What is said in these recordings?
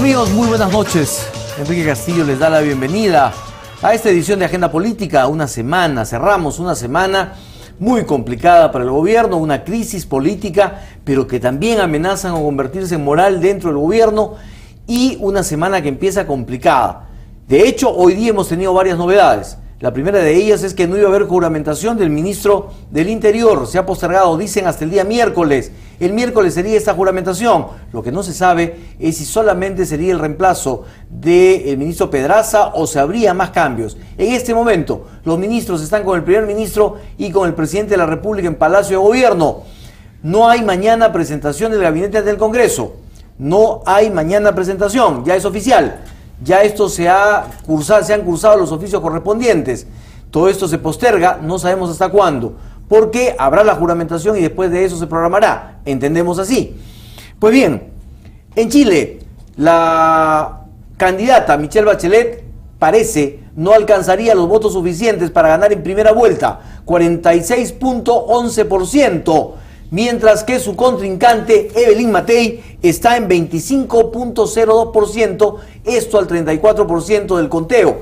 Amigos, muy buenas noches. Enrique Castillo les da la bienvenida a esta edición de Agenda Política. Cerramos una semana muy complicada para el gobierno, una crisis política, pero que también amenazan con convertirse en moral dentro del gobierno, y una semana que empieza complicada. De hecho, hoy día hemos tenido varias novedades. La primera de ellas es que no iba a haber juramentación del ministro del Interior. Se ha postergado, dicen, hasta el día miércoles. El miércoles sería esta juramentación. Lo que no se sabe es si solamente sería el reemplazo del ministro Pedraza o se habría más cambios. En este momento, los ministros están con el primer ministro y con el presidente de la República en Palacio de Gobierno. No hay mañana presentación del gabinete del Congreso. No hay mañana presentación, ya es oficial. Ya esto se han cursado los oficios correspondientes. Todo esto se posterga, no sabemos hasta cuándo, porque habrá la juramentación y después de eso se programará. Entendemos así. Pues bien, en Chile, la candidata Michelle Bachelet parece no alcanzaría los votos suficientes para ganar en primera vuelta, 46.11%. Mientras que su contrincante, Evelyn Matei, está en 25.02%, esto al 34% del conteo.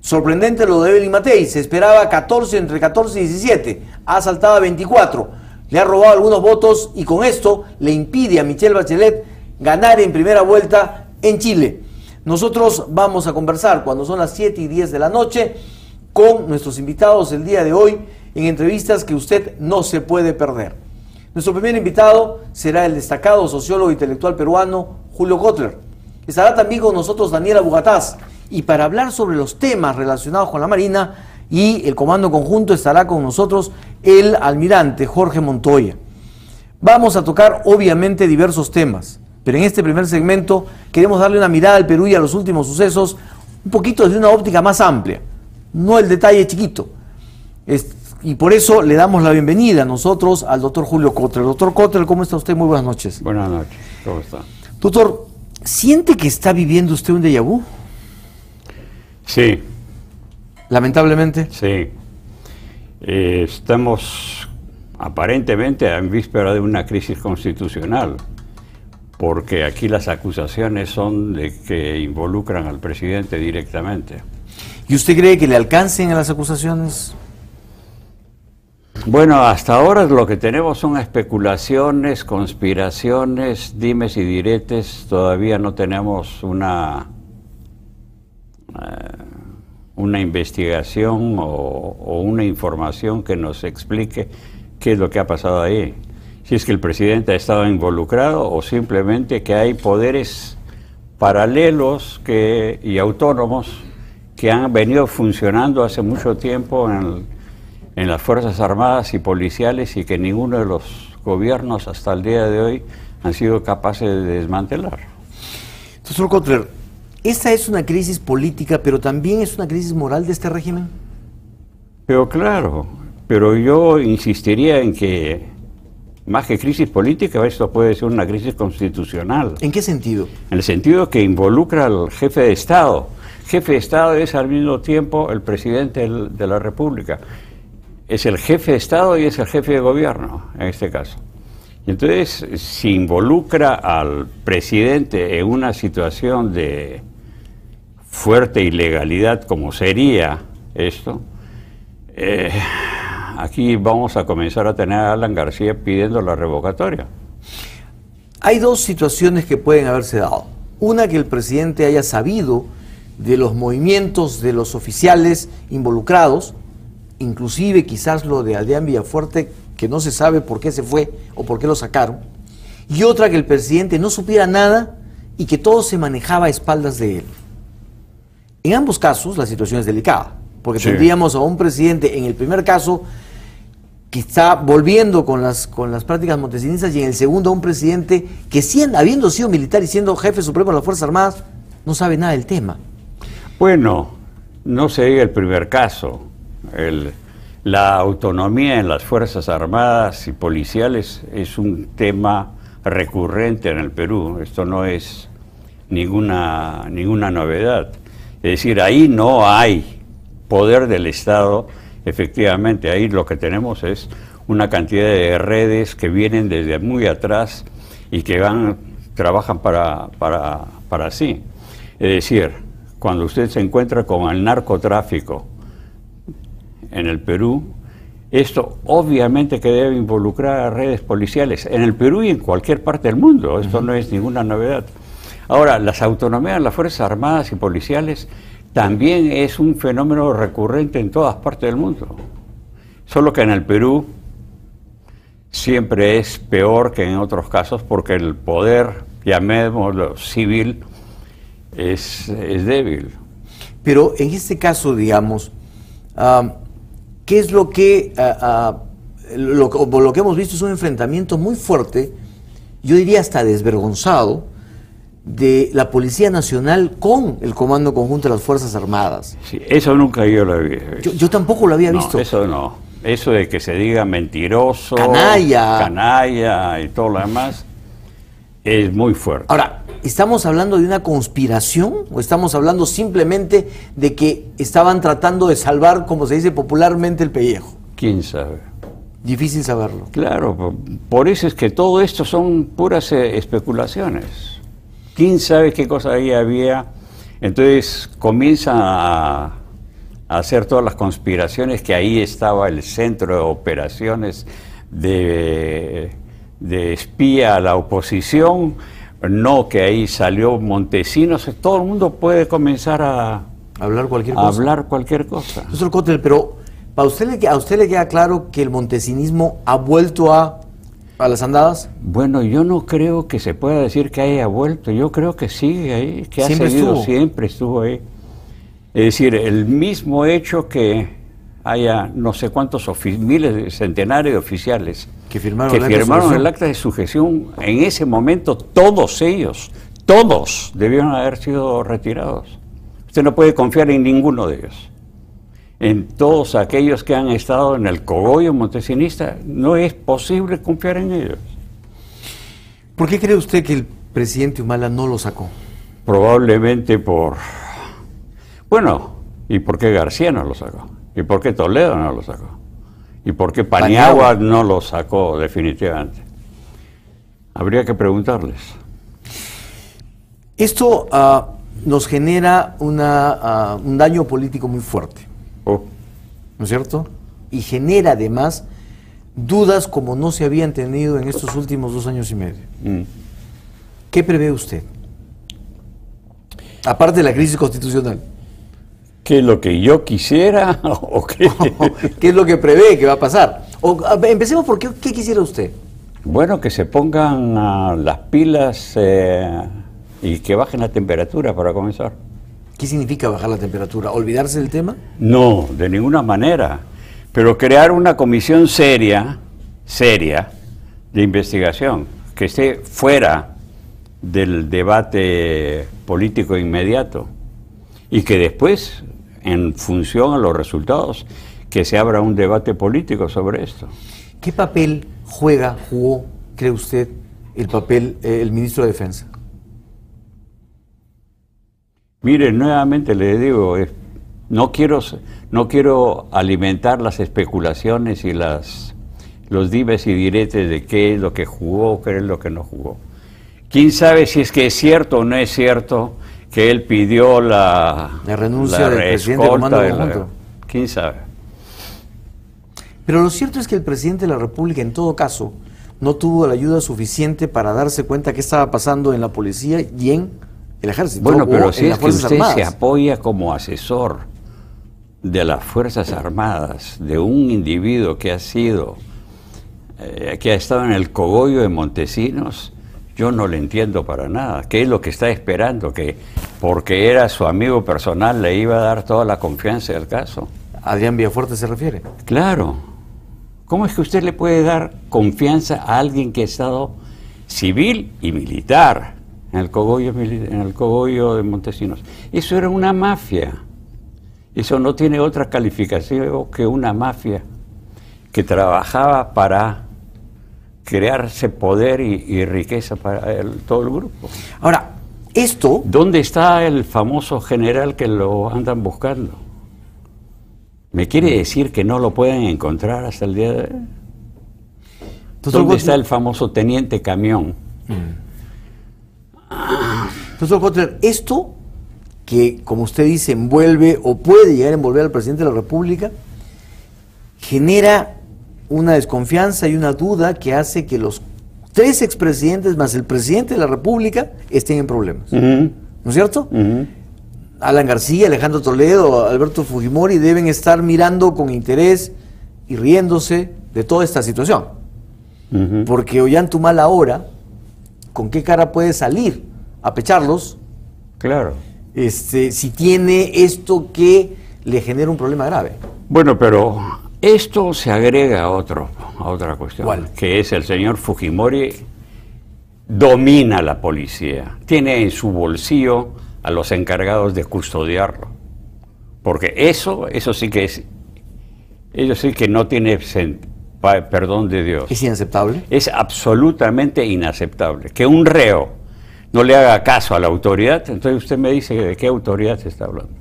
Sorprendente lo de Evelyn Matei, se esperaba entre 14 y 17, ha saltado a 24, le ha robado algunos votos y con esto le impide a Michelle Bachelet ganar en primera vuelta en Chile. Nosotros vamos a conversar cuando son las 7:10 de la noche con nuestros invitados el día de hoy en entrevistas que usted no se puede perder. Nuestro primer invitado será el destacado sociólogo intelectual peruano Julio Kotler. Estará también con nosotros Daniela Bugatás. Y para hablar sobre los temas relacionados con la Marina y el Comando Conjunto estará con nosotros el almirante Jorge Montoya. Vamos a tocar obviamente diversos temas, pero en este primer segmento queremos darle una mirada al Perú y a los últimos sucesos un poquito desde una óptica más amplia, no el detalle chiquito. Y por eso le damos la bienvenida a nosotros al doctor Julio Kotler. Doctor Kotler, ¿cómo está usted? Muy buenas noches. Buenas noches, ¿cómo está? Doctor, ¿siente que está viviendo usted un déjà vu? Sí. Lamentablemente. Sí. Estamos aparentemente en víspera de una crisis constitucional, porque aquí las acusaciones son de que involucran al presidente directamente. ¿Y usted cree que le alcancen a las acusaciones? Bueno, hasta ahora lo que tenemos son especulaciones, conspiraciones, dimes y diretes. Todavía no tenemos una investigación o una información que nos explique qué es lo que ha pasado ahí. Si es que el presidente ha estado involucrado o simplemente que hay poderes paralelos y autónomos que han venido funcionando hace mucho tiempo en las Fuerzas Armadas y Policiales y que ninguno de los gobiernos hasta el día de hoy han sido capaces de desmantelar. Doctor Kotler, ¿esta es una crisis política, pero también es una crisis moral de este régimen? Pero claro, pero yo insistiría en que más que crisis política, esto puede ser una crisis constitucional. ¿En qué sentido? En el sentido que involucra al jefe de Estado. Jefe de Estado es al mismo tiempo el presidente de la República. Es el jefe de Estado y es el jefe de gobierno, en este caso. Y entonces, si involucra al presidente en una situación de fuerte ilegalidad, como sería esto, aquí vamos a comenzar a tener a Alan García pidiendo la revocatoria. Hay dos situaciones que pueden haberse dado. Una, que el presidente haya sabido de los movimientos de los oficiales involucrados, inclusive quizás lo de Adrián Villafuerte, que no se sabe por qué se fue o por qué lo sacaron, y otra, que el presidente no supiera nada y que todo se manejaba a espaldas de él. En ambos casos la situación es delicada, porque tendríamos a un presidente, en el primer caso, que está volviendo con las prácticas montesinistas, y en el segundo a un presidente que, habiendo sido militar y siendo jefe supremo de las Fuerzas Armadas, no sabe nada del tema. Bueno, no sería el primer caso. La autonomía en las Fuerzas Armadas y Policiales es un tema recurrente en el Perú. Esto no es ninguna novedad. Es decir, ahí no hay poder del Estado. Efectivamente, ahí lo que tenemos es una cantidad de redes que vienen desde muy atrás y que van trabajan para sí. Es decir, cuando usted se encuentra con el narcotráfico en el Perú, esto obviamente que debe involucrar a redes policiales en el Perú y en cualquier parte del mundo. Esto no es ninguna novedad. Ahora, las autonomías de las Fuerzas Armadas y policiales también es un fenómeno recurrente en todas partes del mundo. Solo que en el Perú siempre es peor que en otros casos porque el poder, llamémoslo civil, es débil. Pero en este caso, digamos, ¿qué es lo que lo que hemos visto es un enfrentamiento muy fuerte, yo diría hasta desvergonzado, de la Policía Nacional con el Comando Conjunto de las Fuerzas Armadas? Sí, eso nunca yo lo había visto. Yo tampoco lo había visto. Eso no. Eso de que se diga mentiroso, canalla y todo lo demás, es muy fuerte. Ahora, ¿estamos hablando de una conspiración o estamos hablando simplemente de que estaban tratando de salvar, como se dice popularmente, el pellejo? ¿Quién sabe? Difícil saberlo. Claro, por eso es que todo esto son puras especulaciones. ¿Quién sabe qué cosa ahí había? Entonces comienzan a hacer todas las conspiraciones, que ahí estaba el centro de operaciones de espía a la oposición, no que ahí salió Montesinos. Todo el mundo puede comenzar a hablar cualquier cosa. Doctor Kotel, pero ¿a usted le queda claro que el montesinismo ha vuelto a las andadas? Bueno, yo no creo que se pueda decir que haya vuelto. Yo creo que sigue ahí, que siempre estuvo ahí. Es decir, el mismo hecho que haya no sé cuántos miles, centenares de oficiales que firmaron el acta de sujeción, en ese momento todos ellos, todos debieron haber sido retirados. Usted no puede confiar en ninguno de ellos. En todos aquellos que han estado en el cogollo montesinista, no es posible confiar en ellos. ¿Por qué cree usted que el presidente Humala no lo sacó? Probablemente bueno, ¿y por qué García no lo sacó? ¿Y por qué Toledo no lo sacó? ¿Y por qué Paniagua no lo sacó definitivamente? Habría que preguntarles. Esto nos genera un daño político muy fuerte. ¿No es cierto? Y genera además dudas como no se habían tenido en estos últimos 2 años y medio. ¿Qué prevé usted? Aparte de la crisis constitucional. ¿Qué es lo que yo quisiera o qué? ¿Qué es lo que prevé que va a pasar? Empecemos por qué quisiera usted. Bueno, que se pongan las pilas y que bajen la temperatura para comenzar. ¿Qué significa bajar la temperatura? ¿Olvidarse del tema? No, de ninguna manera. Pero crear una comisión seria de investigación, que esté fuera del debate político inmediato y que después, en función a los resultados, que se abra un debate político sobre esto. ¿Qué papel jugó, cree usted, el ministro de Defensa? Mire, nuevamente le digo, no quiero alimentar las especulaciones y los dimes y diretes de qué es lo que jugó, qué es lo que no jugó. ¿Quién sabe si es que es cierto o no es cierto que él pidió la renuncia del presidente del Comando Conjunto? ¿Quién sabe? Pero lo cierto es que el presidente de la República, en todo caso, no tuvo la ayuda suficiente para darse cuenta qué estaba pasando en la policía y en el ejército. Bueno, pero si es que usted Armadas se apoya como asesor de las Fuerzas Armadas, de un individuo que ha estado en el cogollo de Montesinos, yo no le entiendo para nada. ¿Qué es lo que está esperando? ¿Que porque era su amigo personal le iba a dar toda la confianza del caso? ¿Adrián Villafuerte se refiere? Claro. ¿Cómo es que usted le puede dar confianza a alguien que ha estado civil y militar en el cogollo de Montesinos? Eso era una mafia. Eso no tiene otra calificación que una mafia que trabajaba para crearse poder y riqueza para todo el grupo. Ahora, esto... ¿Dónde está el famoso general que lo andan buscando? ¿Me quiere decir que no lo pueden encontrar hasta el día de hoy? ¿Dónde está el famoso teniente camión? Profesor Kotler, esto que, como usted dice, envuelve o puede llegar a envolver al presidente de la República, genera una desconfianza y una duda que hace que los 3 expresidentes más el presidente de la República estén en problemas. ¿No es cierto? Alan García, Alejandro Toledo, Alberto Fujimori deben estar mirando con interés y riéndose de toda esta situación. Porque Ollantaytamala ahora, ¿con qué cara puede salir a pecharlos? Claro. Si tiene esto que le genera un problema grave. Bueno, pero esto se agrega a otra cuestión. ¿Cuál? Que es el señor Fujimori domina la policía, tiene en su bolsillo a los encargados de custodiarlo, porque eso sí que es, ellos sí que no tiene perdón de Dios. ¿Es inaceptable? Es absolutamente inaceptable que un reo no le haga caso a la autoridad. Entonces usted me dice de qué autoridad se está hablando,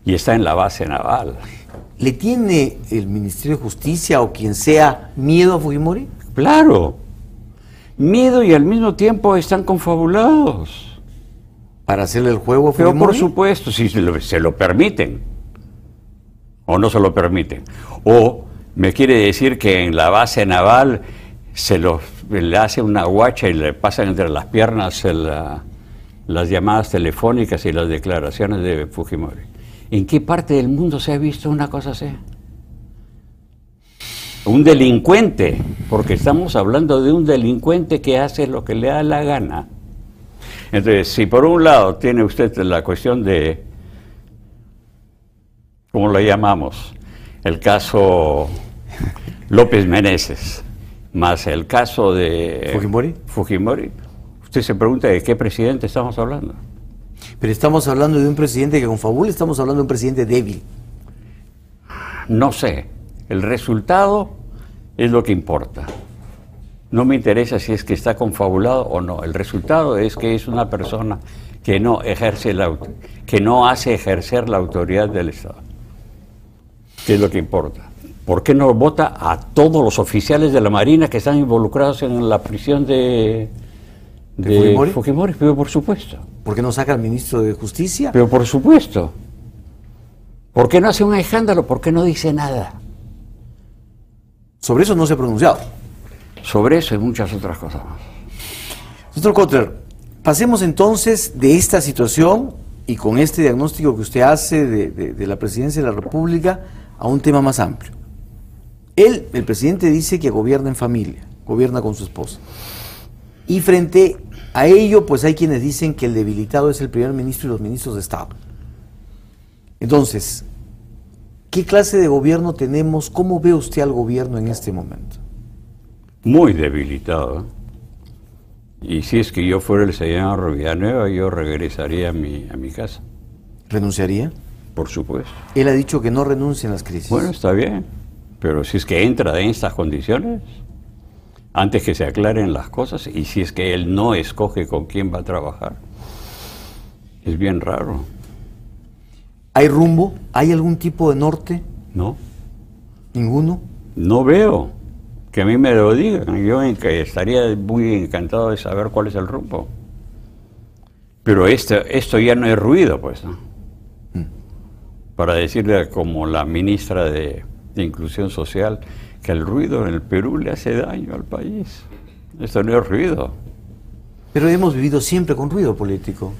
y está en la base naval. ¿Le tiene el Ministerio de Justicia o quien sea miedo a Fujimori? Claro, miedo, y al mismo tiempo están confabulados. ¿Para hacerle el juego a Pero Fujimori? por supuesto, si se lo permiten, o no se lo permiten. O me quiere decir que en la base naval le hace una guacha y le pasan entre las piernas las llamadas telefónicas y las declaraciones de Fujimori. ¿En qué parte del mundo se ha visto una cosa así? Un delincuente, porque estamos hablando de un delincuente que hace lo que le da la gana. Entonces, si por un lado tiene usted la cuestión de, ¿cómo lo llamamos? El caso López Meneses, más el caso de Fujimori, usted se pregunta de qué presidente estamos hablando. Pero estamos hablando de un presidente que confabula, estamos hablando de un presidente débil. No sé, el resultado es lo que importa. No me interesa si es que está confabulado o no. El resultado es que es una persona que no ejerce que no hace ejercer la autoridad del Estado. ¿Qué es lo que importa? ¿Por qué no vota a todos los oficiales de la Marina que están involucrados en la prisión de Fujimori? Pero por supuesto. ¿Por qué no saca al ministro de Justicia? Pero por supuesto. ¿Por qué no hace un escándalo? ¿Por qué no dice nada? Sobre eso no se ha pronunciado. Sobre eso y muchas otras cosas más. Doctor Kotler, pasemos entonces de esta situación y con este diagnóstico que usted hace de la presidencia de la República a un tema más amplio. El presidente dice que gobierna en familia, gobierna con su esposa. Y frente a ello, pues hay quienes dicen que el debilitado es el primer ministro y los ministros de Estado. Entonces, ¿qué clase de gobierno tenemos? ¿Cómo ve usted al gobierno en este momento? Muy debilitado. Y si es que yo fuera el señor Villanueva, yo regresaría a mi casa. ¿Renunciaría? Por supuesto. Él ha dicho que no renuncia en las crisis. Bueno, está bien, pero si es que entra en estas condiciones, antes que se aclaren las cosas, y si es que él no escoge con quién va a trabajar, es bien raro. ¿Hay rumbo? ¿Hay algún tipo de norte? No. ¿Ninguno? No veo. Que a mí me lo digan. Yo estaría muy encantado de saber cuál es el rumbo. Pero esto ya no es ruido, pues, ¿no? Para decirle como la ministra de Inclusión Social que el ruido en el Perú le hace daño al país. Esto no es ruido. Pero hemos vivido siempre con ruido político.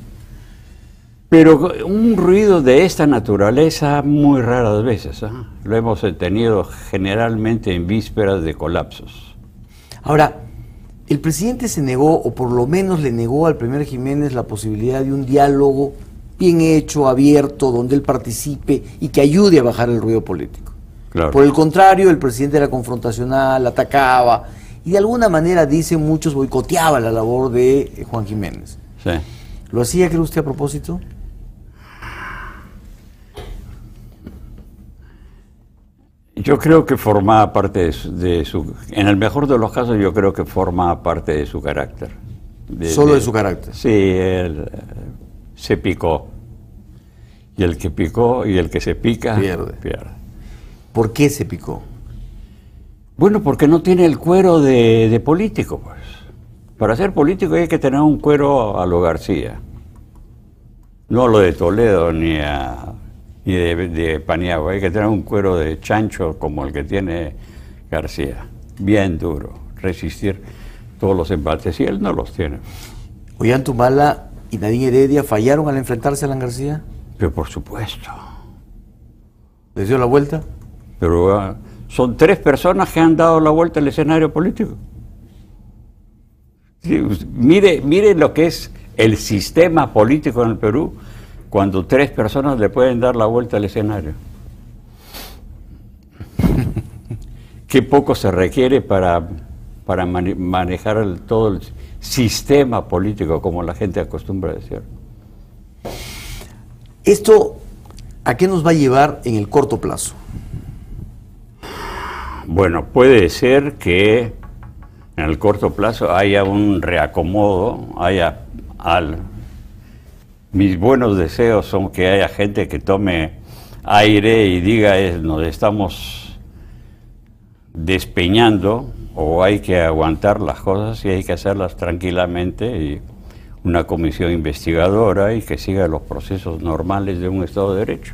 Pero un ruido de esta naturaleza muy raras veces, ¿eh? Lo hemos tenido generalmente en vísperas de colapsos. Ahora, el presidente se negó, o por lo menos le negó al primer Jiménez la posibilidad de un diálogo bien hecho, abierto, donde él participe y que ayude a bajar el ruido político. Claro. Por el contrario, el presidente era confrontacional, atacaba y de alguna manera, dicen muchos, boicoteaba la labor de Juan Jiménez. Sí. ¿Lo hacía, cree usted, a propósito? Yo creo que formaba parte de su... En el mejor de los casos, yo creo que formaba parte de su carácter. ¿Solo de su carácter? Sí, él se picó. Y el que picó y el que se pica... pierde. ¿Por qué se picó? Bueno, porque no tiene el cuero de político, pues. Para ser político hay que tener un cuero a lo García. No lo de Toledo ni de Paniagua. Hay que tener un cuero de chancho como el que tiene García. Bien duro. Resistir todos los embates. Y él no los tiene. ¿Ollantumala y Nadine Heredia fallaron al enfrentarse a Alan García? Pero por supuesto. ¿Les dio la vuelta? Pero son 3 personas que han dado la vuelta al escenario político. Sí, mire lo que es el sistema político en el Perú cuando 3 personas le pueden dar la vuelta al escenario. Qué poco se requiere para manejar todo el sistema político, como la gente acostumbra a decir. ¿Esto a qué nos va a llevar en el corto plazo? Bueno, puede ser que en el corto plazo haya un reacomodo, mis buenos deseos son que haya gente que tome aire y diga nos estamos despeñando o hay que aguantar las cosas y hay que hacerlas tranquilamente y una comisión investigadora y que siga los procesos normales de un Estado de Derecho.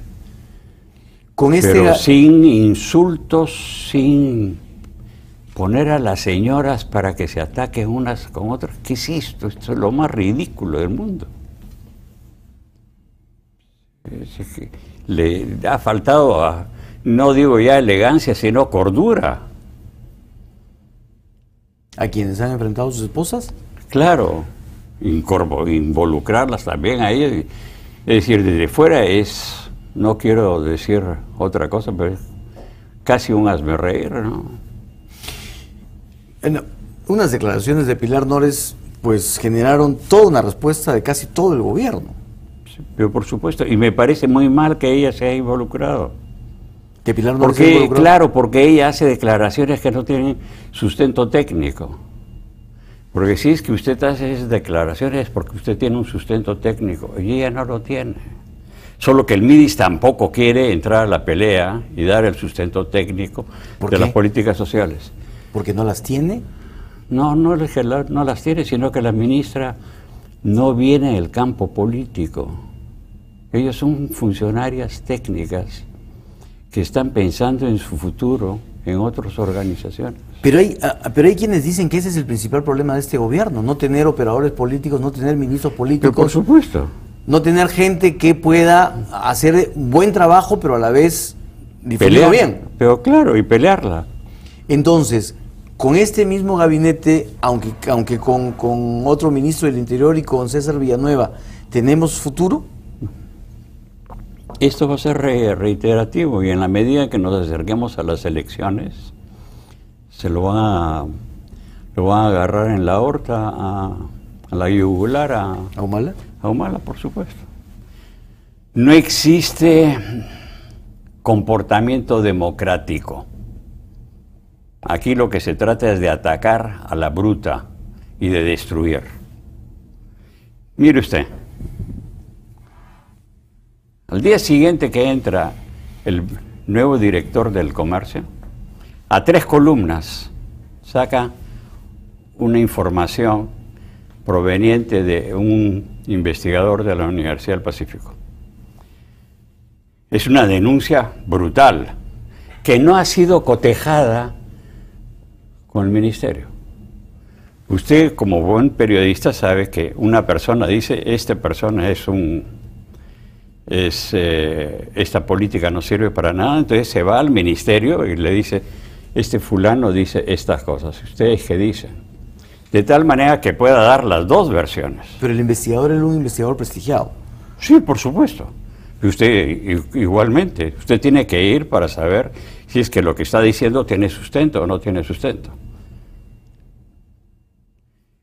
Pero sin insultos, sin poner a las señoras para que se ataquen unas con otras. ¿Qué es esto? Esto es lo más ridículo del mundo. Le ha faltado, no digo ya elegancia, sino cordura. ¿A quienes han enfrentado a sus esposas? Claro, involucrarlas también a ellas. Es decir, desde fuera no quiero decir otra cosa, pero es casi un hazmerreír, ¿no? Unas declaraciones de Pilar Nores pues generaron toda una respuesta de casi todo el gobierno. Sí, pero por supuesto, y me parece muy mal que ella se haya involucrado. ¿Que Pilar Nores se haya involucrado? Claro, porque ella hace declaraciones que no tienen sustento técnico. Porque si es que usted hace esas declaraciones es porque usted tiene un sustento técnico, y ella no lo tiene. Solo que el MIDIS tampoco quiere entrar a la pelea y dar el sustento técnico de las políticas sociales. ¿Porque no las tiene? No las tiene, sino que la ministra no viene del campo político. Ellos son funcionarias técnicas que están pensando en su futuro en otras organizaciones. Pero hay quienes dicen que ese es el principal problema de este gobierno, no tener operadores políticos, no tener ministros políticos. Pero por supuesto. No tener gente que pueda hacer buen trabajo, pero a la vez difundirlo bien. Pero claro, y pelearla. Entonces, con este mismo gabinete, aunque con otro ministro del Interior y con César Villanueva, ¿tenemos futuro? Esto va a ser reiterativo y en la medida que nos acerquemos a las elecciones, se lo van a agarrar en la aorta a la yugular a ¿Humala? A Humala, por supuesto. No existe comportamiento democrático. Aquí lo que se trata es de atacar a la bruta y de destruir. Mire usted, al día siguiente que entra el nuevo director del comercio, a 3 columnas saca una información proveniente de un investigador de la Universidad del Pacífico. Es una denuncia brutal, que no ha sido cotejada con el ministerio. Usted, como buen periodista, sabe que una persona dice, esta persona esta política no sirve para nada, entonces se va al ministerio y le dice, este fulano dice estas cosas, ¿ustedes qué dicen? De tal manera que pueda dar las 2 versiones. Pero el investigador era un investigador prestigiado. Sí, por supuesto. Y usted igualmente, usted tiene que ir para saber si es que lo que está diciendo tiene sustento o no tiene sustento.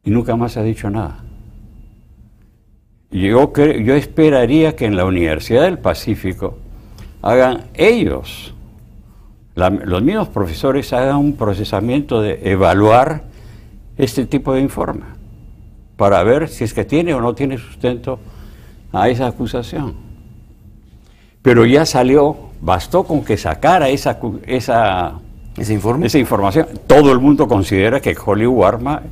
Y nunca más ha dicho nada. Yo esperaría que en la Universidad del Pacífico hagan ellos, los mismos profesores hagan un procesamiento de evaluar este tipo de informe para ver si es que tiene o no tiene sustento a esa acusación. Pero ya salió, bastó con que sacara esa ¿Ese informe? Esa información. Todo el mundo considera que Holly Warma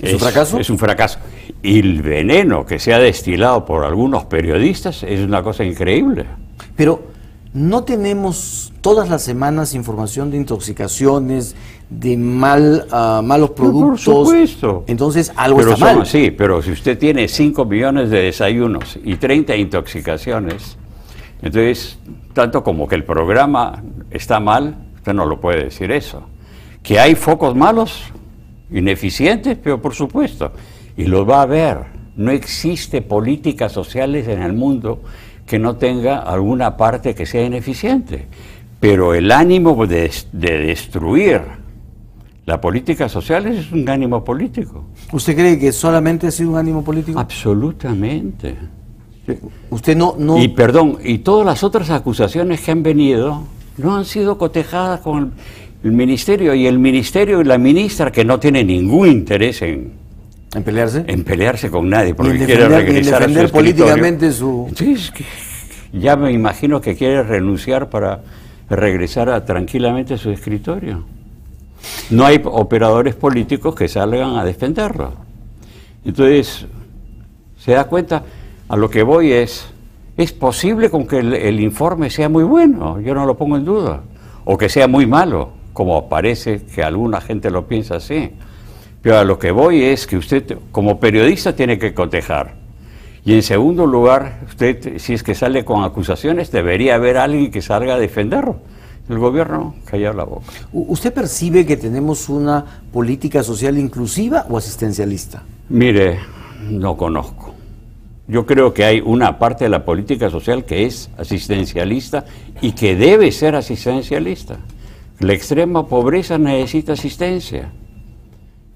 ¿Es un fracaso? Es un fracaso. Y el veneno que se ha destilado por algunos periodistas es una cosa increíble. Pero no tenemos todas las semanas información de intoxicaciones, de malos productos. Por supuesto. Entonces algo está mal. Sí, pero si usted tiene 5 millones de desayunos y 30 intoxicaciones, entonces, tanto como que el programa está mal, usted no lo puede decir eso. Que hay focos malos, ineficientes, pero por supuesto, y lo va a ver. No existe políticas sociales en el mundo que no tenga alguna parte que sea ineficiente, pero el ánimo de destruir la política social es un ánimo político. ¿Usted cree que solamente ha sido un ánimo político? Absolutamente. Usted no... Y perdón, y todas las otras acusaciones que han venido no han sido cotejadas con el ministerio, y el ministerio y la ministra, que no tiene ningún interés en pelearse. En pelearse con nadie, porque quiere regresar a su escritorio. Políticamente su... Sí, es que ya me imagino que quiere renunciar para regresar tranquilamente a su escritorio. No hay operadores políticos que salgan a defenderlo. Entonces, se da cuenta, a lo que voy es posible con que el informe sea muy bueno, yo no lo pongo en duda, o que sea muy malo, como parece que alguna gente lo piensa así. Pero a lo que voy es que usted, como periodista, tiene que cotejar. Y en segundo lugar, usted, si es que sale con acusaciones, debería haber alguien que salga a defenderlo. El gobierno, callar la boca. ¿Usted percibe que tenemos una política social inclusiva o asistencialista? Mire, no conozco. Yo creo que hay una parte de la política social que es asistencialista y que debe ser asistencialista. La extrema pobreza necesita asistencia.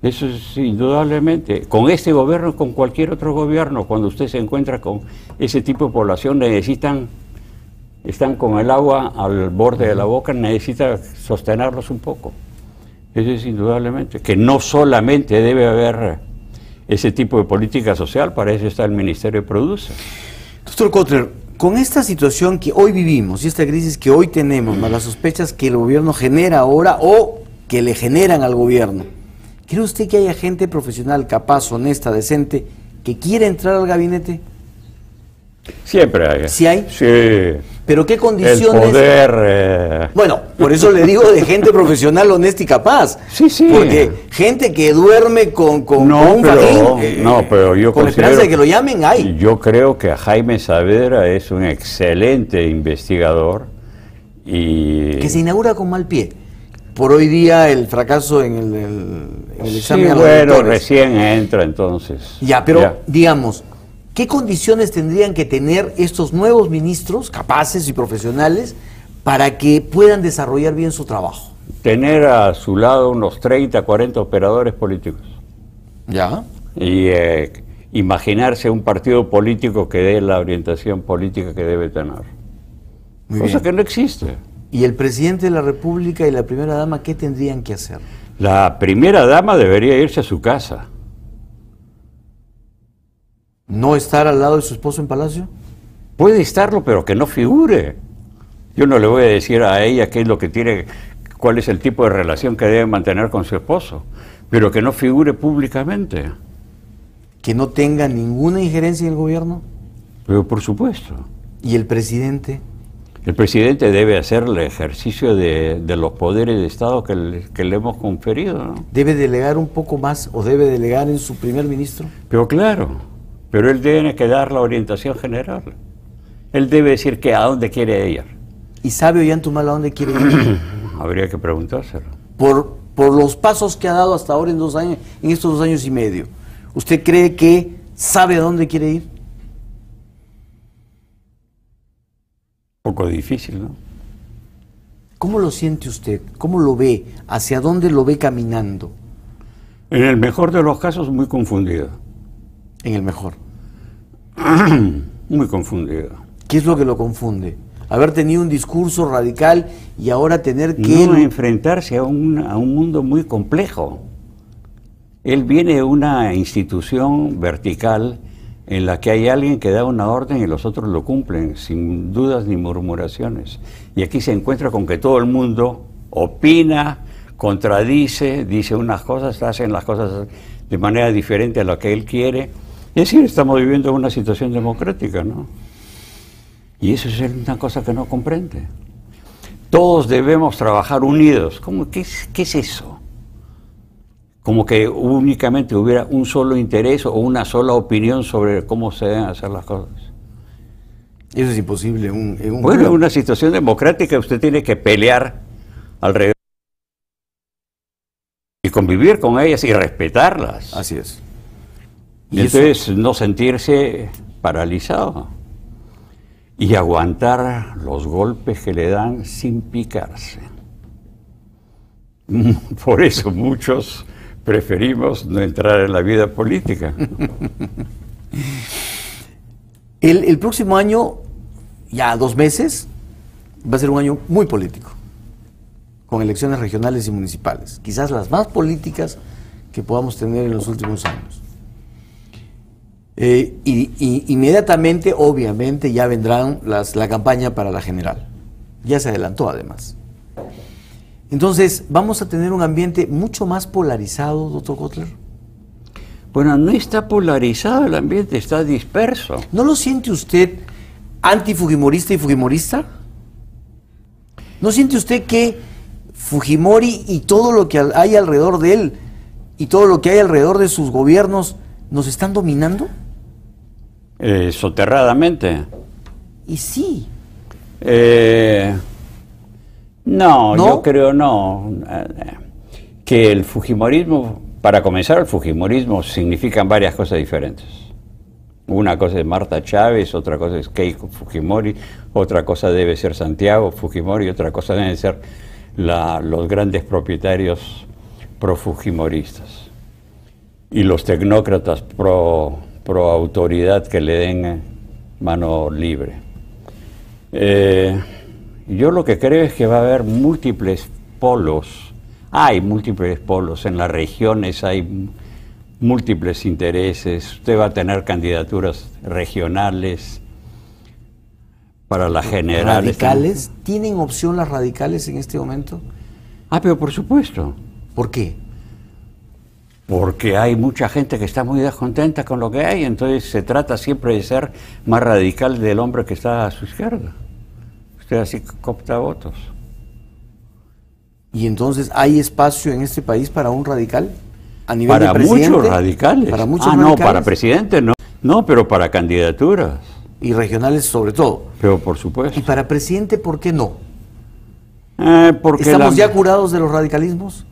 Eso es indudablemente. Con este gobierno y con cualquier otro gobierno, cuando usted se encuentra con ese tipo de población, están con el agua al borde de la boca, necesita sostenerlos un poco. Eso es indudablemente. Que no solamente debe haber ese tipo de política social, para eso está el Ministerio de Produce. Doctor Kotler, con esta situación que hoy vivimos y esta crisis que hoy tenemos, más las sospechas que el gobierno genera ahora o que le generan al gobierno, ¿cree usted que haya gente profesional, capaz, honesta, decente, que quiere entrar al gabinete? Siempre hay. ¿Sí hay? Sí. ¿Pero qué condiciones? El poder... Bueno, por eso le digo de gente profesional, honesta y capaz. Sí, sí. Porque gente que duerme con un fajín, no, pero yo con la esperanza de que lo llamen, hay. Yo creo que Jaime Saavedra es un excelente investigador y... Que se inaugura con mal pie. Por hoy día el fracaso en el examen a los bueno, electores. recién entra entonces. Ya, pero digamos, ¿qué condiciones tendrían que tener estos nuevos ministros, capaces y profesionales, para que puedan desarrollar bien su trabajo? Tener a su lado unos 30, 40 operadores políticos. Ya. Y imaginarse un partido político que dé la orientación política que debe tener. Muy Cosa bien. que no existe. ¿Y el presidente de la República y la primera dama qué tendrían que hacer? La primera dama debería irse a su casa. ¿No estar al lado de su esposo en Palacio? Puede estarlo, pero que no figure. Yo no le voy a decir a ella qué es lo que tiene, cuál es el tipo de relación que debe mantener con su esposo, pero que no figure públicamente. ¿Que no tenga ninguna injerencia en el gobierno? Pero por supuesto. ¿Y el presidente? El presidente debe hacer el ejercicio de los poderes de Estado que le hemos conferido, ¿no? ¿Debe delegar un poco más o debe delegar en su primer ministro? Pero claro, pero él tiene que dar la orientación general. Él debe decir que a dónde quiere ir. ¿Y sabe Ollanthumal a dónde quiere ir? Habría que preguntárselo. Por los pasos que ha dado hasta ahora en estos 2 años y medio, ¿usted cree que sabe a dónde quiere ir? Un poco difícil, ¿no? ¿Cómo lo siente usted? ¿Cómo lo ve? ¿Hacia dónde lo ve caminando? En el mejor de los casos, muy confundido. En el mejor. Muy confundido. ¿Qué es lo que lo confunde? Haber tenido un discurso radical y ahora tener que... No enfrentarse a un mundo muy complejo. Él viene de una institución vertical en la que hay alguien que da una orden y los otros lo cumplen, sin dudas ni murmuraciones. Y aquí se encuentra con que todo el mundo opina, contradice, dice unas cosas, hacen las cosas de manera diferente a la que él quiere. Es decir, estamos viviendo una situación democrática, ¿no? Y eso es una cosa que no comprende. Todos debemos trabajar unidos. ¿Qué es eso? Como que únicamente hubiera un solo interés o una sola opinión sobre cómo se deben hacer las cosas. Eso es imposible. Bueno, en una situación democrática usted tiene que pelear alrededor y convivir con ellas y respetarlas. Así es. Y entonces no sentirse paralizado y aguantar los golpes que le dan sin picarse. Por eso muchos preferimos no entrar en la vida política. El próximo año, ya 2 meses, va a ser un año muy político, con elecciones regionales y municipales, quizás las más políticas que podamos tener en los últimos años. Inmediatamente, obviamente, ya vendrán la campaña para la general. Ya se adelantó, además. Entonces, ¿vamos a tener un ambiente mucho más polarizado, doctor Kotler? Bueno, no está polarizado el ambiente, está disperso. ¿No lo siente usted antifujimorista y fujimorista? ¿No siente usted que Fujimori y todo lo que hay alrededor de él y todo lo que hay alrededor de sus gobiernos nos están dominando? Soterradamente. Y sí. No, yo creo que el fujimorismo, para comenzar, el fujimorismo significan varias cosas diferentes. Una cosa es Marta Chávez, otra cosa es Keiko Fujimori, otra cosa debe ser Santiago Fujimori, otra cosa deben ser los grandes propietarios pro-fujimoristas y los tecnócratas pro-autoridad que le den mano libre. Yo lo que creo es que va a haber múltiples polos. Hay múltiples polos en las regiones, hay múltiples intereses. Usted va a tener candidaturas regionales para las generales. ¿Radicales? ¿Tienen opción las radicales en este momento? Pero por supuesto. ¿Por qué? Porque hay mucha gente que está muy descontenta con lo que hay, entonces se trata siempre de ser más radical del hombre que está a su izquierda. Usted así copta votos. ¿Y entonces hay espacio en este país para un radical? ¿A nivel de Para presidente? muchos radicales. ¿Para muchos radicales? No, para presidente no. No, pero para candidaturas. Y regionales sobre todo. Pero por supuesto. ¿Y para presidente por qué no? Porque ¿Estamos ya curados de los radicalismos?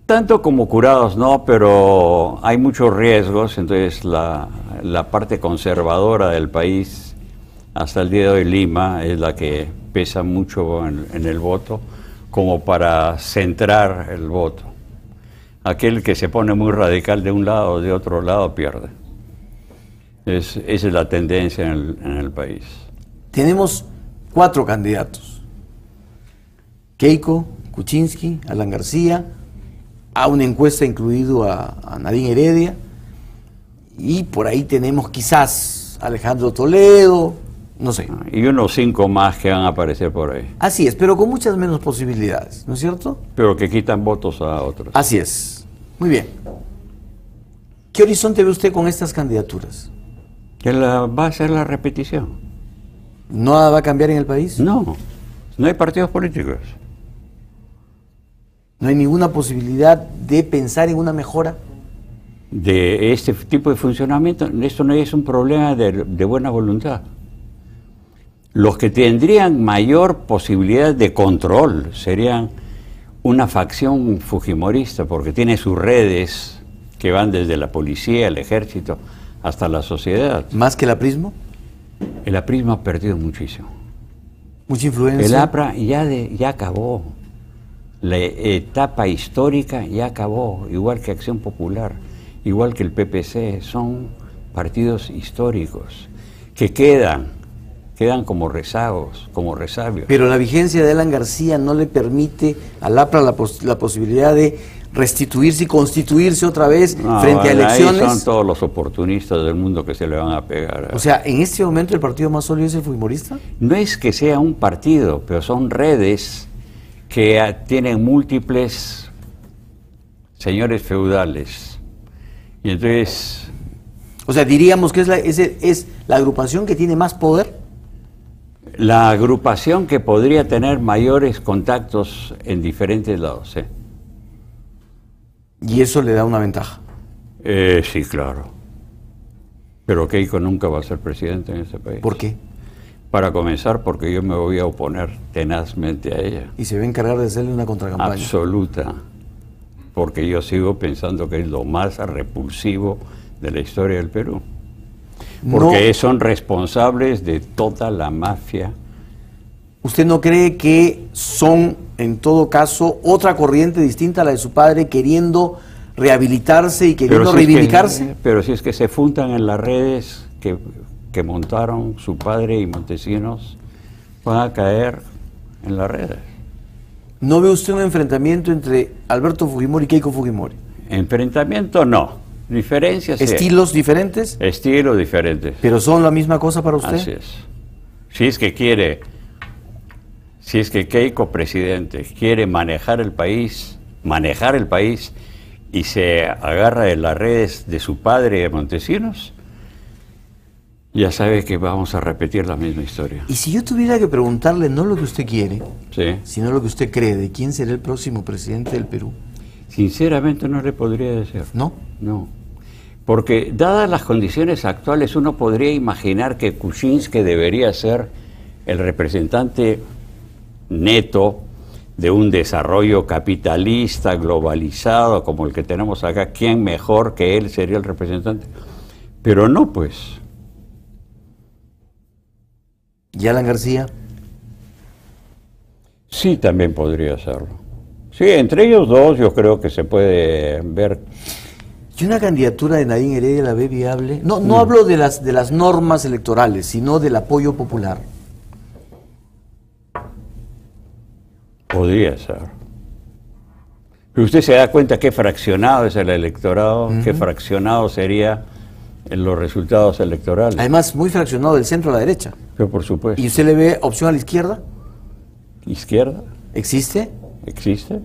Tanto como curados no, pero hay muchos riesgos, entonces la parte conservadora del país, hasta el día de hoy Lima, es la que pesa mucho en el voto, como para centrar el voto. Aquel que se pone muy radical de un lado o de otro lado pierde. Esa es la tendencia en el país. Tenemos 4 candidatos. Keiko, Kuczynski, Alan García, a una encuesta incluido a Nadine Heredia, y por ahí tenemos quizás Alejandro Toledo, no sé. Y unos 5 más que van a aparecer por ahí. Así es, pero con muchas menos posibilidades, ¿no es cierto? Pero que quitan votos a otros. Así es. Muy bien. ¿Qué horizonte ve usted con estas candidaturas? Que va a ser la repetición. ¿Nada va a cambiar en el país? No hay partidos políticos. ¿No hay ninguna posibilidad de pensar en una mejora? De este tipo de funcionamiento, esto no es un problema de buena voluntad. Los que tendrían mayor posibilidad de control serían una facción fujimorista, porque tiene sus redes que van desde la policía, el ejército, hasta la sociedad. ¿Más que el aprismo? El aprismo ha perdido muchísimo. ¿Mucha influencia? El APRA ya acabó. La etapa histórica ya acabó, igual que Acción Popular, igual que el PPC, son partidos históricos que quedan como rezagos, como resabios. Pero la vigencia de Alan García no le permite al APRA la posibilidad de restituirse y constituirse otra vez frente a elecciones. Ahí son todos los oportunistas del mundo que se le van a pegar. O sea, ¿en este momento el partido más sólido es el fujimorista? No es que sea un partido, pero son redes que tienen múltiples señores feudales Y entonces... O sea, diríamos que es la agrupación que tiene más poder. La agrupación que podría tener mayores contactos en diferentes lados, ¿eh? Y eso le da una ventaja. Sí, claro. Pero Keiko nunca va a ser presidente en este país. ¿Por qué? Para comenzar, porque yo me voy a oponer tenazmente a ella. Y se va a encargar de hacerle una contracampaña. Absoluta. Porque yo sigo pensando que es lo más repulsivo de la historia del Perú. Porque No, son responsables de toda la mafia. ¿usted no cree que son, en todo caso, otra corriente distinta a la de su padre, queriendo rehabilitarse y queriendo reivindicarse? Pero si es que se fundan en las redes que montaron su padre y Montesinos, van a caer en las redes. ¿No ve usted un enfrentamiento entre Alberto Fujimori y Keiko Fujimori? Enfrentamiento no. Diferencias. ¿Estilos diferentes? Estilos diferentes. ¿Pero son la misma cosa para usted? Así es. Si es que Keiko presidente quiere manejar el país y se agarra de las redes de su padre de Montesinos, ya sabe que vamos a repetir la misma historia. Y si yo tuviera que preguntarle no lo que usted quiere, Sí. sino lo que usted cree de quién será el próximo presidente del Perú, Sinceramente no le podría decir. ¿no? No. Porque dadas las condiciones actuales uno podría imaginar que Kuczynski debería ser el representante neto de un desarrollo capitalista, globalizado, como el que tenemos acá. ¿Quién mejor que él sería el representante? Pero no, pues. ¿Y Alan García? Sí, también podría serlo. Sí, entre ellos dos yo creo que se puede ver. ¿Y una candidatura de Nadine Heredia la ve viable? No hablo de las normas electorales, sino del apoyo popular. Podría ser. Pero usted se da cuenta qué fraccionado es el electorado, qué fraccionado sería en los resultados electorales. Además, muy fraccionado del centro a la derecha. Pero por supuesto. ¿Y usted le ve opción a la izquierda? ¿Izquierda? ¿Existe? ¿Existe?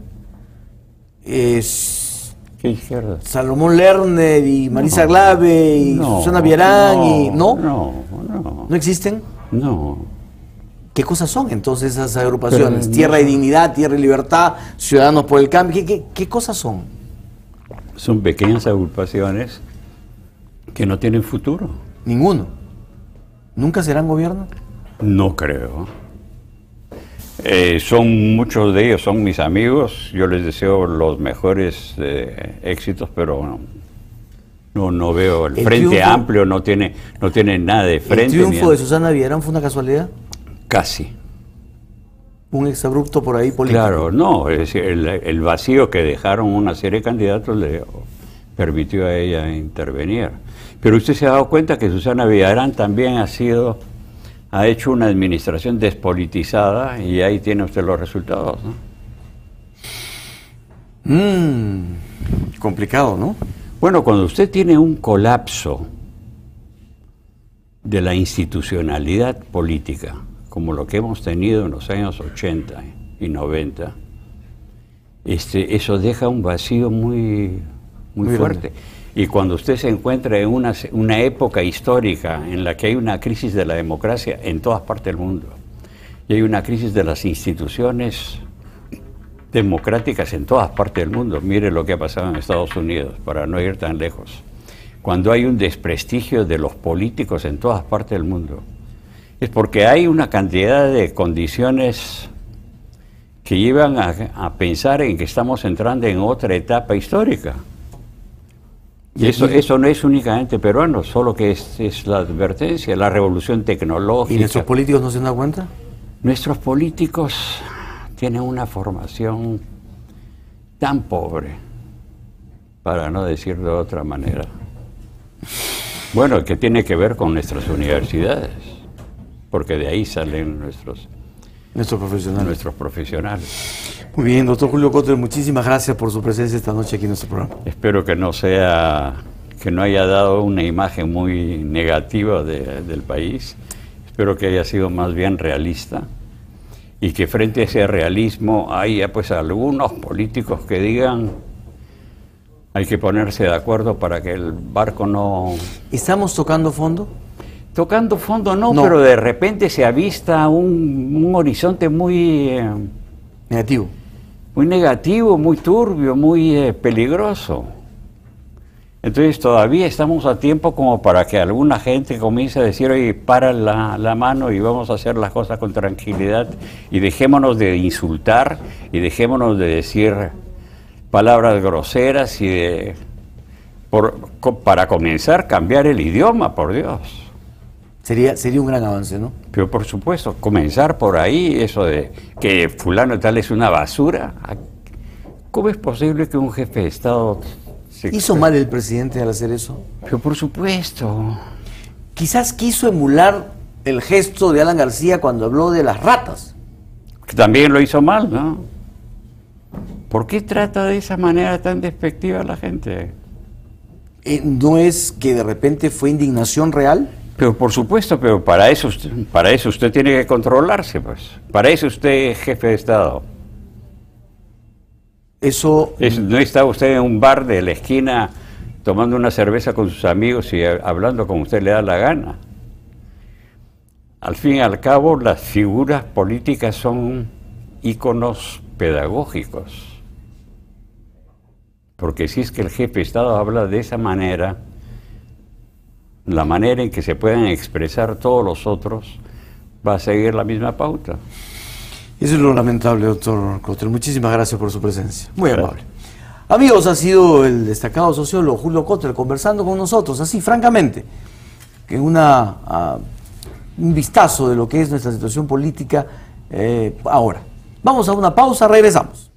Es ¿Qué izquierda? Salomón Lerner y Marisa Glave y Susana Villarán y... ¿No? ¿No existen? No. ¿Qué cosas son entonces esas agrupaciones? Pero, Tierra y Dignidad, Tierra y Libertad, Ciudadanos por el Cambio. ¿Qué cosas son? Son pequeñas agrupaciones que no tienen futuro. Ninguno. ¿Nunca serán gobierno? No creo. Muchos de ellos son mis amigos, yo les deseo los mejores éxitos, pero no veo el Frente Amplio, no tiene nada de frente. ¿El triunfo de Susana Villarán fue una casualidad? Casi. ¿Un exabrupto por ahí político? Claro, no, es decir, el vacío que dejaron una serie de candidatos le permitió a ella intervenir. Pero usted se ha dado cuenta que Susana Villarán también ha hecho una administración despolitizada y ahí tiene usted los resultados, ¿no? Complicado, ¿no? Bueno, cuando usted tiene un colapso de la institucionalidad política, como lo que hemos tenido en los años 80 y 90, eso deja un vacío muy fuerte. Grande. Y cuando usted se encuentra en una época histórica en la que hay una crisis de la democracia en todas partes del mundo, y hay una crisis de las instituciones democráticas en todas partes del mundo, mire lo que ha pasado en Estados Unidos, para no ir tan lejos, cuando hay un desprestigio de los políticos en todas partes del mundo, es porque hay una cantidad de condiciones que llevan a pensar en que estamos entrando en otra etapa histórica. Y eso no es únicamente peruano, solo que es la advertencia, la revolución tecnológica. ¿Y nuestros políticos no se dan cuenta? Nuestros políticos tienen una formación tan pobre, para no decirlo de otra manera. Bueno, que tiene que ver con nuestras universidades, porque de ahí salen nuestros profesionales. Muy bien, doctor Julio Kotler, muchísimas gracias por su presencia esta noche aquí en nuestro programa. Espero que no haya dado una imagen muy negativa del país. Espero que haya sido más bien realista y que frente a ese realismo haya pues algunos políticos que digan Hay que ponerse de acuerdo para que el barco no... ¿Estamos tocando fondo? Tocando fondo no, No. pero de repente se avista un horizonte muy Negativo. negativo, muy turbio, muy peligroso. Entonces todavía estamos a tiempo como para que alguna gente comience a decir, oye, para la mano y vamos a hacer las cosas con tranquilidad y dejémonos de insultar y dejémonos de decir palabras groseras y para comenzar cambiar el idioma, por Dios. Sería un gran avance, ¿no? Pero por supuesto, comenzar por ahí, eso de que fulano tal es una basura. ¿Cómo es posible que un jefe de Estado se... ¿Hizo mal el presidente al hacer eso? Pero por supuesto. Quizás quiso emular el gesto de Alan García cuando habló de las ratas. Que también lo hizo mal, ¿no? ¿Por qué trata de esa manera tan despectiva a la gente? ¿No es que de repente fue indignación real? Pero por supuesto, pero para eso usted tiene que controlarse, pues. Para eso usted es jefe de Estado. Eso... No está usted en un bar de la esquina tomando una cerveza con sus amigos y hablando como usted le da la gana. Al fin y al cabo, las figuras políticas son íconos pedagógicos. Porque si es que el jefe de Estado habla de esa manera, la manera en que se pueden expresar todos los otros va a seguir la misma pauta. Eso es lo lamentable, doctor Koster. Muchísimas gracias por su presencia. Muy Gracias. amable. Amigos, ha sido el destacado sociólogo Julio Koster conversando con nosotros, así francamente, que un vistazo de lo que es nuestra situación política ahora. Vamos a una pausa, regresamos.